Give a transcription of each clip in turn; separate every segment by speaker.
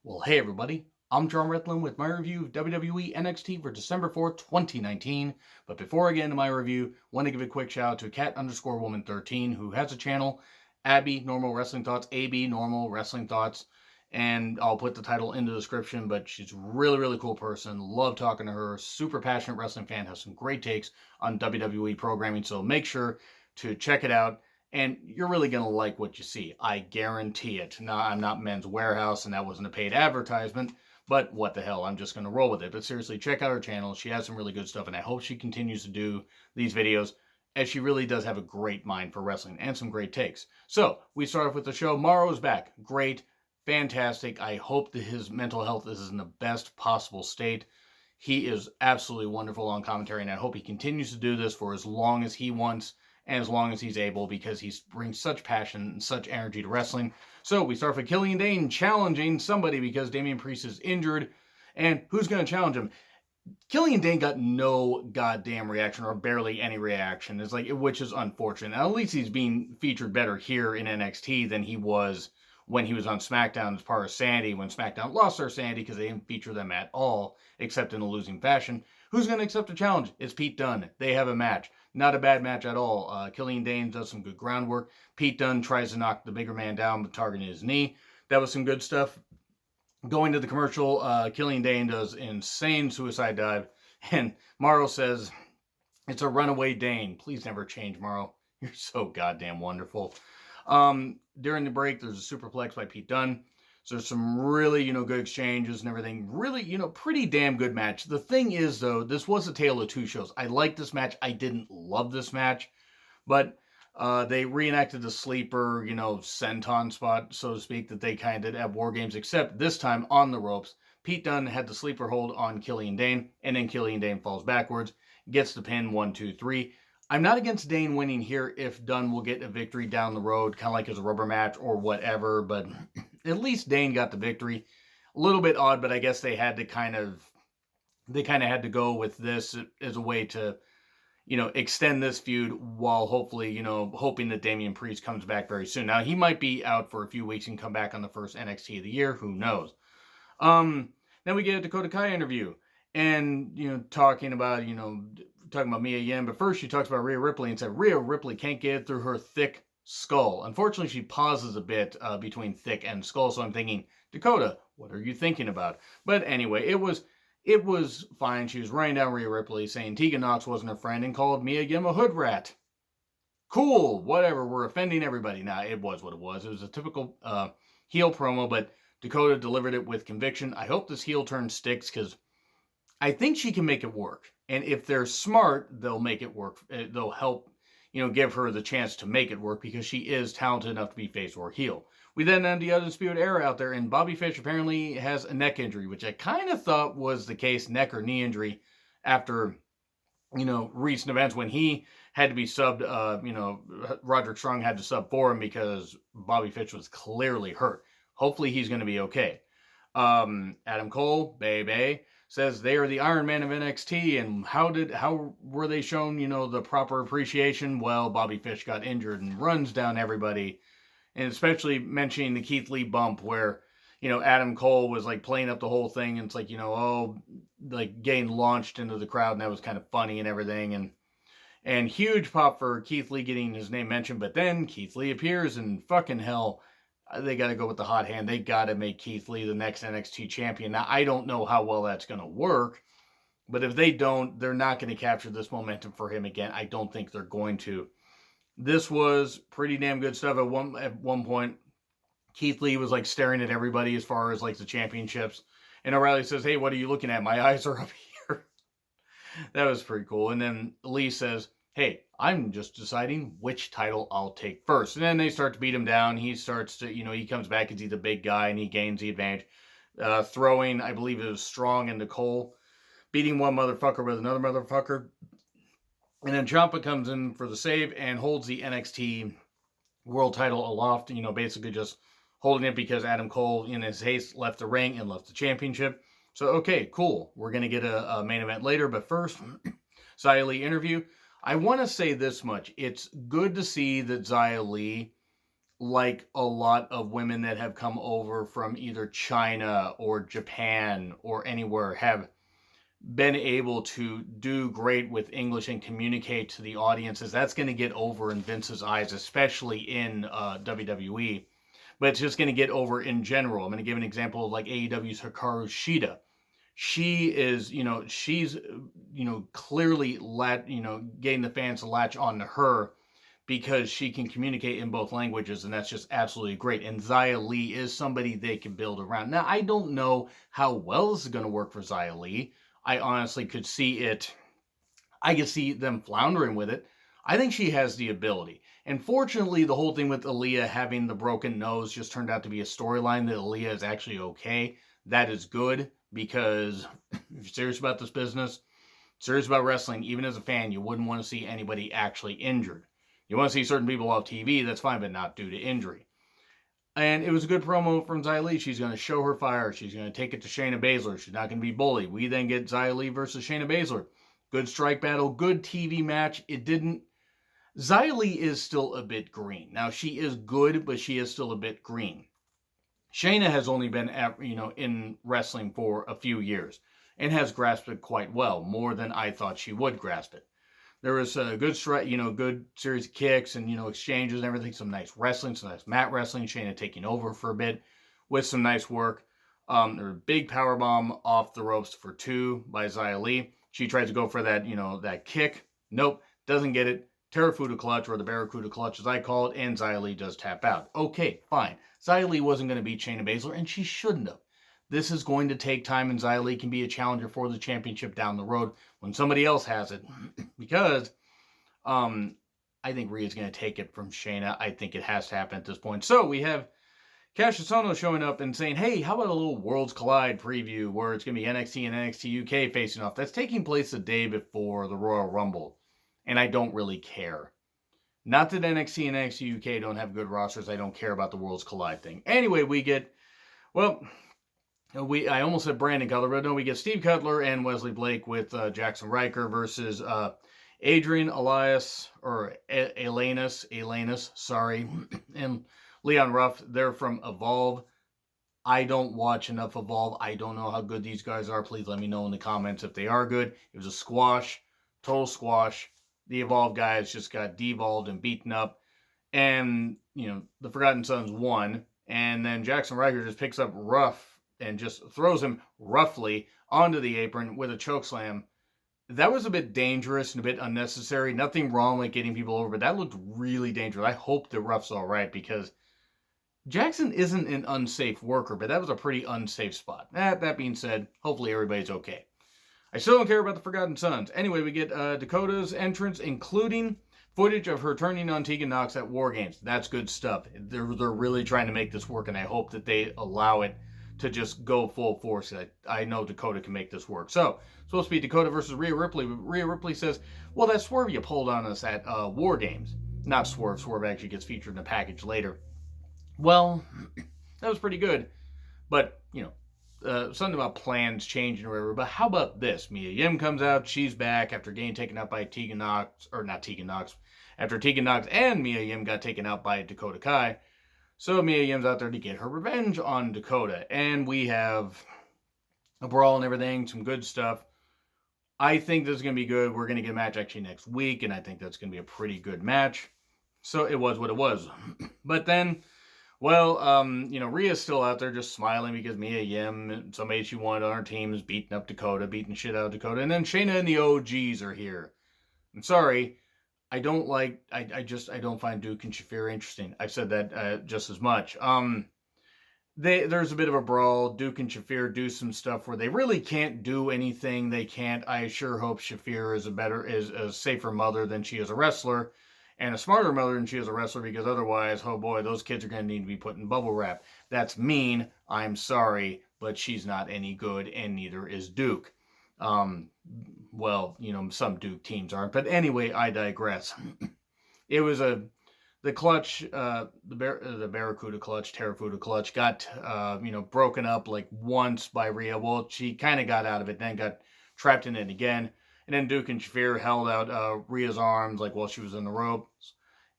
Speaker 1: Well, hey everybody, I'm John Retlin with my review of WWE NXT for December 4th, 2019. But before I get into my review, I want to give a quick shout out to cat_woman13 who has a channel, Abby Normal Wrestling Thoughts, AB Normal Wrestling Thoughts, and I'll put the title in the description, but she's a really cool person. Love talking to her, super passionate wrestling fan, has some great takes on WWE programming, so make sure to check it out. And you're really going to like what you see. I guarantee it. Now, I'm not Men's Warehouse, and that wasn't a paid advertisement, but what the hell, I'm just going to roll with it. But seriously, check out her channel. She has some really good stuff, and I hope she continues to do these videos, as she really does have a great mind for wrestling and some great takes. So, we start off with the show. Morrow's back. Great. Fantastic. I hope that his mental health is in the best possible state. He is absolutely wonderful on commentary, and I hope he continues to do this for as long as he wants and as long as he's able, because he brings such passion and such energy to wrestling. So we start with Killian Dane challenging somebody because Damian Priest is injured. And who's going to challenge him? Killian Dane got no goddamn reaction, or barely any reaction. It's like, which is unfortunate. At least he's being featured better here in NXT than he was when he was on SmackDown as part of Sandy, when SmackDown lost their Sandy because they didn't feature them at all, except in a losing fashion. Who's going to accept the challenge? It's Pete Dunne. They have a match. Not a bad match at all. Killian Dane does some good groundwork. Pete Dunne tries to knock the bigger man down, but targeting his knee. That was some good stuff. Going to the commercial, Killian Dane does insane suicide dive, and Morrow says, "It's a runaway Dane. Please never change, Morrow. You're so goddamn wonderful." During the break, there's a superplex by Pete Dunne. So there's some really, good exchanges and everything. Really, pretty damn good match. The thing is, though, this was a tale of two shows. I liked this match. I didn't love this match. But they reenacted the sleeper, senton spot, so to speak, that they kind of did at War Games, except this time on the ropes. Pete Dunne had the sleeper hold on Killian Dane, and then Killian Dane falls backwards, gets the pin, 1, 2, 3. I'm not against Dane winning here if Dunne will get a victory down the road, kind of like as a rubber match or whatever, but at least Dane got the victory. A little bit odd, but I guess they had to kind of had to go with this as a way to, extend this feud while hopefully, hoping that Damian Priest comes back very soon. Now, he might be out for a few weeks and come back on the first NXT of the year. Who knows? Then we get a Dakota Kai interview and, talking about Mia Yim, but first she talks about Rhea Ripley and said Rhea Ripley can't get it through her thick skull. Unfortunately, she pauses a bit between thick and skull, so I'm thinking, Dakota, what are you thinking about? But anyway, it was fine. She was running down Rhea Ripley, saying Tegan Nox wasn't her friend, and called Mia Yim a hood rat. Cool, whatever, we're offending everybody. Now, it was what it was. It was a typical heel promo, but Dakota delivered it with conviction. I hope this heel turn sticks, because I think she can make it work. And if they're smart, they'll make it work. They'll help, give her the chance to make it work, because she is talented enough to be face or heel. We then end the Undisputed Era out there, and Bobby Fish apparently has a neck injury, which I kind of thought was the case, neck or knee injury, after, recent events when he had to be subbed, Roderick Strong had to sub for him because Bobby Fish was clearly hurt. Hopefully he's going to be okay. Adam Cole, baby, says they are the Iron Man of NXT, and how were they shown, the proper appreciation? Well, Bobby Fish got injured and runs down everybody, and especially mentioning the Keith Lee bump where, Adam Cole was like playing up the whole thing, and it's like, getting launched into the crowd, and that was kind of funny and everything, and huge pop for Keith Lee getting his name mentioned, but then Keith Lee appears, and fucking hell, they got to go with the hot hand. They got to make Keith Lee the next NXT champion. Now, I don't know how well that's going to work, but if they don't, they're not going to capture this momentum for him again. I don't think they're going to. This was pretty damn good stuff. At one point, Keith Lee was like staring at everybody as far as like the championships. And O'Reilly says, "Hey, what are you looking at? My eyes are up here." That was pretty cool. And then Lee says, "Hey, I'm just deciding which title I'll take first." And then they start to beat him down. He starts to, he comes back because he's a big guy and he gains the advantage. Throwing, I believe it was Strong into Cole, beating one motherfucker with another motherfucker. And then Ciampa comes in for the save and holds the NXT world title aloft, basically just holding it because Adam Cole, in his haste, left the ring and left the championship. So, okay, cool. We're going to get a main event later. But first, Xia Li interview. I want to say this much. It's good to see that Xia Li like a lot of women that have come over from either China or Japan or anywhere have been able to do great with English and communicate to the audiences. That's going to get over in Vince's eyes, especially in WWE. But it's just going to get over in general. I'm going to give an example of like AEW's Hikaru Shida. She is, she's, clearly getting the fans to latch on to her because she can communicate in both languages, and that's just absolutely great. And Xia Li is somebody they can build around. Now, I don't know how well this is going to work for Xia Li. I honestly could see it. I could see them floundering with it. I think she has the ability. And fortunately, the whole thing with Aaliyah having the broken nose just turned out to be a storyline that Aaliyah is actually okay. That is good because if you're serious about this business, serious about wrestling, even as a fan, you wouldn't want to see anybody actually injured. You want to see certain people off TV, that's fine, but not due to injury. And it was a good promo from Xia Li. She's going to show her fire. She's going to take it to Shayna Baszler. She's not going to be bullied. We then get Xia Li versus Shayna Baszler. Good strike battle, good TV match. It didn't. Xia Li is still a bit green. Now, she is good, but she is still a bit green. Shayna has only been in wrestling for a few years and has grasped it quite well, more than I thought she would grasp it. There was a good strike, good series of kicks and, exchanges and everything. Some nice wrestling, some nice mat wrestling. Shayna taking over for a bit with some nice work. There was a big power bomb off the ropes for 2 by Xia Li. She tries to go for that, that kick. Nope, doesn't get it. Terrafuda clutch, or the Barracuda clutch as I call it, and Xia Li does tap out. Okay, fine. Xia Li wasn't going to beat Shayna Baszler, and she shouldn't have. This is going to take time, and Xia Li can be a challenger for the championship down the road when somebody else has it. Because I think Rhea's going to take it from Shayna. I think it has to happen at this point. So we have Cassius Ohno showing up and saying, hey, how about a little Worlds Collide preview where it's going to be NXT and NXT UK facing off. That's taking place the day before the Royal Rumble. And I don't really care. Not that NXT and NXT UK don't have good rosters. I don't care about the Worlds Collide thing. Anyway, we get, I almost said Brandon Cutler, but no, we get Steve Cutler and Wesley Blake with Jackson Riker versus Adrian Elias, or Elanus, sorry, and Leon Ruff. They're from Evolve. I don't watch enough Evolve. I don't know how good these guys are. Please let me know in the comments if they are good. It was a squash, total squash. The Evolve guys just got devolved and beaten up. And, the Forgotten Sons won. And then Jackson Riker just picks up Ruff and just throws him roughly onto the apron with a chokeslam. That was a bit dangerous and a bit unnecessary. Nothing wrong with getting people over, but that looked really dangerous. I hope the Ruff's all right because Jackson isn't an unsafe worker, but that was a pretty unsafe spot. That being said, hopefully everybody's okay. I still don't care about the Forgotten Sons. Anyway, we get Dakota's entrance, including footage of her turning on Tegan Nox at War Games. That's good stuff. They're really trying to make this work, and I hope that they allow it to just go full force. I know Dakota can make this work. So, it's supposed to be Dakota versus Rhea Ripley. Rhea Ripley says, well, that swerve you pulled on us at War Games. Not Swerve. Swerve actually gets featured in a package later. Well, that was pretty good. But, something about plans changing or whatever. But how about this? Mia Yim comes out. She's back after getting taken out by Tegan Nox. Or not Tegan Nox. After Tegan Nox and Mia Yim got taken out by Dakota Kai. So Mia Yim's out there to get her revenge on Dakota. And we have a brawl and everything. Some good stuff. I think this is going to be good. We're going to get a match actually next week. And I think that's going to be a pretty good match. So it was what it was. But then, Rhea's still out there just smiling because Mia Yim, somebody she wanted on her team, is beating up Dakota, beating shit out of Dakota. And then Shayna and the OGs are here. I'm sorry. I don't find Duke and Shafir interesting. I've said that just as much. There's a bit of a brawl. Duke and Shafir do some stuff where they really can't do anything. They can't. I sure hope Shafir is a safer mother than she is a wrestler, and a smarter mother than she is a wrestler, because otherwise, oh boy, those kids are going to need to be put in bubble wrap. That's mean. I'm sorry, but she's not any good, and neither is Duke. Some Duke teams aren't. But anyway, I digress. It was the clutch, the Barracuda clutch, Terrafuda clutch, got, broken up like once by Rhea. Well, she kind of got out of it, then got trapped in it again. And then Duke and Shafir held out Rhea's arms like while she was in the ropes.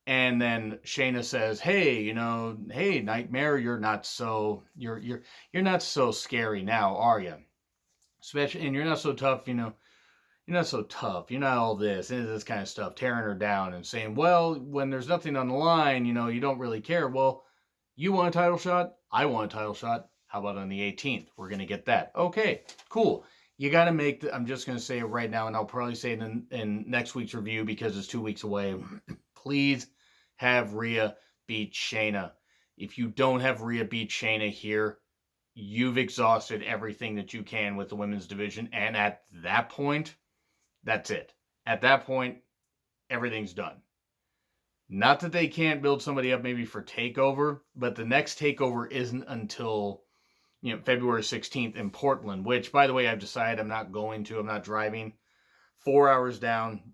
Speaker 1: And then Shayna says, "Hey, hey Nightmare, you're not so scary now, are you? Especially, and you're not so tough, you're not so tough. You're not all this and this kind of stuff, tearing her down and saying, well, when there's nothing on the line, you don't really care. Well, you want a title shot? I want a title shot. How about on the 18th? We're going to get that. Okay, cool. You got to make I'm just going to say it right now, and I'll probably say it in next week's review because it's 2 weeks away. Please have Rhea beat Shayna. If you don't have Rhea beat Shayna here, you've exhausted everything that you can with the women's division. And at that point, that's it. At that point, everything's done. Not that they can't build somebody up maybe for TakeOver, but the next TakeOver isn't until February 16th in Portland, which, by the way, I've decided I'm not going to. I'm not driving 4 hours down,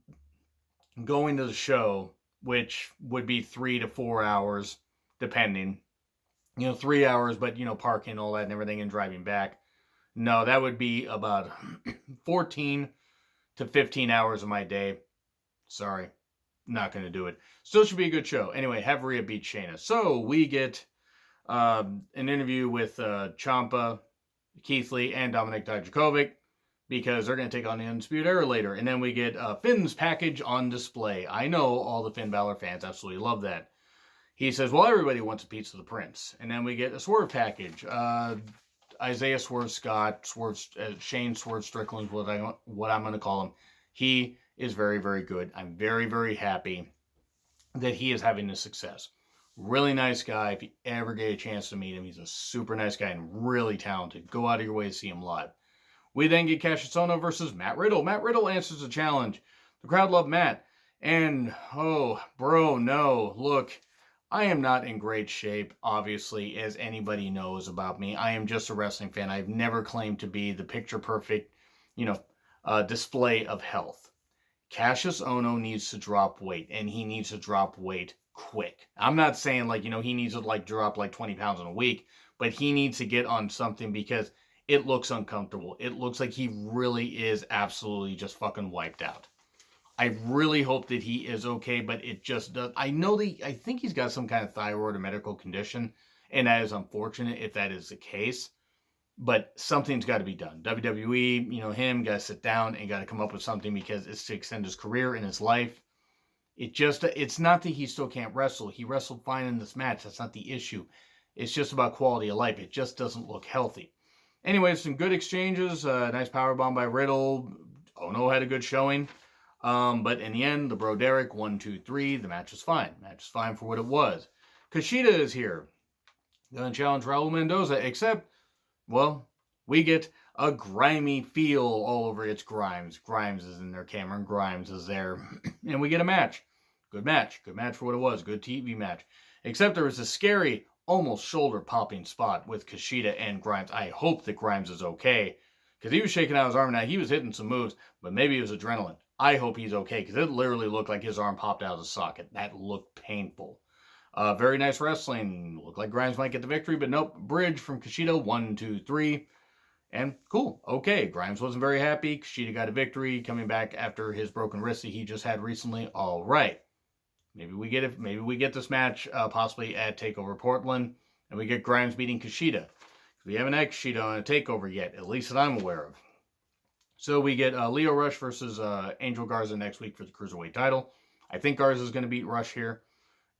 Speaker 1: going to the show, which would be 3 to 4 hours, depending. 3 hours, but, parking, all that and everything, and driving back. No, that would be about 14 to 15 hours of my day. Sorry, not going to do it. Still should be a good show. Anyway, have Rhea beat Shayna. So we get an interview with Ciampa, Keith Lee, and Dominik Dijakovic because they're going to take on the Undisputed Era later. And then we get Finn's package on display. I know all the Finn Balor fans absolutely love that. He says, well, everybody wants a piece of the Prince. And then we get a Swerve package. Isaiah Swerve Scott, Shane Swerve Strickland, what I'm going to call him. He is very, very good. I'm very, very happy that he is having this success. Really nice guy. If you ever get a chance to meet him, he's a super nice guy and really talented. Go out of your way to see him live. We then get Cassius Ohno versus Matt Riddle. Matt Riddle answers the challenge. The crowd loved Matt. And, oh, bro, no. Look, I am not in great shape, obviously, as anybody knows about me. I am just a wrestling fan. I've never claimed to be the picture-perfect, display of health. Cassius Ohno needs to drop weight, and he needs to drop weight quick. I'm not saying, he needs to, drop, 20 pounds in a week, but he needs to get on something because it looks uncomfortable. It looks like he really is absolutely just fucking wiped out. I really hope that he is okay, but it just does. I think he's got some kind of thyroid or medical condition, and that is unfortunate if that is the case. But something's got to be done. WWE, him, got to sit down and got to come up with something because it's to extend his career and his life. It's not that he still can't wrestle. He wrestled fine in this match. That's not the issue. It's just about quality of life. It just doesn't look healthy. Anyways, some good exchanges. Nice powerbomb by Riddle. Ohno had a good showing. But in the end, the Bro Derek, 1, 2, 3, the match was fine. Match was fine for what it was. Kushida is here. Gonna challenge Raul Mendoza, except, well, we get a grimy feel all over. It's Grimes. Grimes is in there. Cameron Grimes is there. And we get a match. Good match. Good match for what it was. Good TV match. Except there was a scary, almost shoulder-popping spot with Kushida and Grimes. I hope that Grimes is okay, because he was shaking out his arm. Now, he was hitting some moves, but maybe it was adrenaline. I hope he's okay, because it literally looked like his arm popped out of the socket. That looked painful. Very nice wrestling. Looked like Grimes might get the victory, but nope. Bridge from Kushida, 1, 2, 3. And cool. Okay. Grimes wasn't very happy. Kushida got a victory coming back after his broken wrist that he just had recently. All right. Maybe we get it. Maybe we get this match possibly at TakeOver Portland, and we get Grimes beating Kushida. We haven't had Kushida on a TakeOver yet, at least that I'm aware of. So we get Leo Rush versus Angel Garza next week for the Cruiserweight title. I think Garza is going to beat Rush here.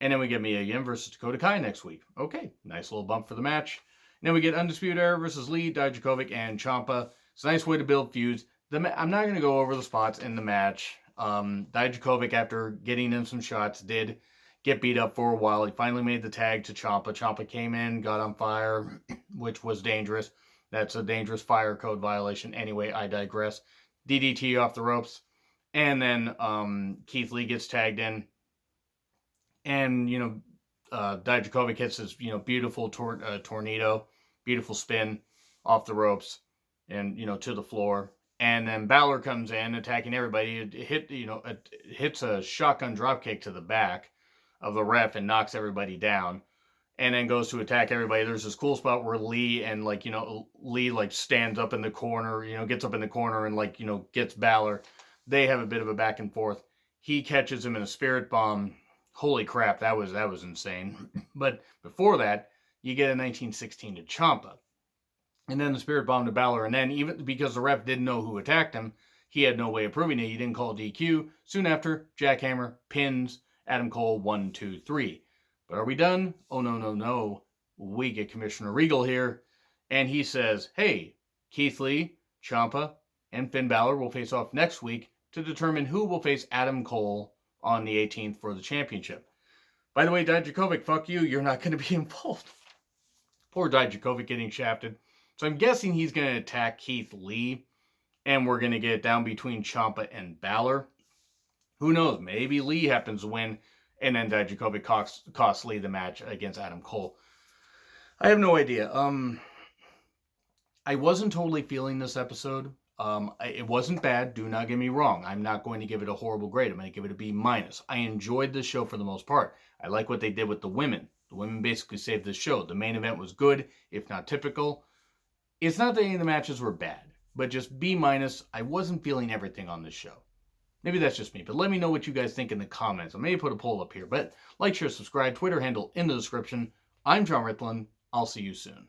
Speaker 1: And then we get Mia Yim versus Dakota Kai next week. Okay, nice little bump for the match. And then we get Undisputed Era versus Lee, Dijakovic, and Ciampa. It's a nice way to build feuds. I'm not going to go over the spots in the match. Dijakovic, after getting in some shots, did get beat up for a while. He finally made the tag to Ciampa. Ciampa came in, got on fire, which was dangerous. That's a dangerous fire code violation. Anyway, I digress. DDT off the ropes. And then Keith Lee gets tagged in. And, Dijakovic hits his, beautiful tornado. Beautiful spin off the ropes and, to the floor. And then Balor comes in, attacking everybody. It hits a shotgun dropkick to the back of the ref and knocks everybody down. And then goes to attack everybody. There's this cool spot where Lee and, Lee, stands up in the corner, gets up in the corner and, gets Balor. They have a bit of a back and forth. He catches him in a spirit bomb Holy crap, that was insane. But before that, you get a 1916 to Ciampa. And then the Spirit Bomb to Balor. And then, even because the ref didn't know who attacked him, he had no way of proving it. He didn't call DQ. Soon after, Jackhammer pins Adam Cole 1, 2, 3. But are we done? Oh, no, no, no. We get Commissioner Regal here. And he says, hey, Keith Lee, Ciampa, and Finn Balor will face off next week to determine who will face Adam Cole on the 18th for the championship. By the way, Dijakovic, fuck you. You're not going to be involved. Poor Dijakovic getting shafted. So I'm guessing he's going to attack Keith Lee, and we're going to get it down between Ciampa and Balor. Who knows? Maybe Lee happens to win, and then Dijakovic costs Lee the match against Adam Cole. I have no idea. I wasn't totally feeling this episode. It wasn't bad. Do not get me wrong. I'm not going to give it a horrible grade. I'm going to give it a B-. I enjoyed this show for the most part. I like what they did with the women. The women basically saved this show. The main event was good, if not typical. It's not that any of the matches were bad, but just B-. I wasn't feeling everything on this show. Maybe that's just me, but let me know what you guys think in the comments. I may put a poll up here, but like, share, subscribe, Twitter handle in the description. I'm John Ritlin. I'll see you soon.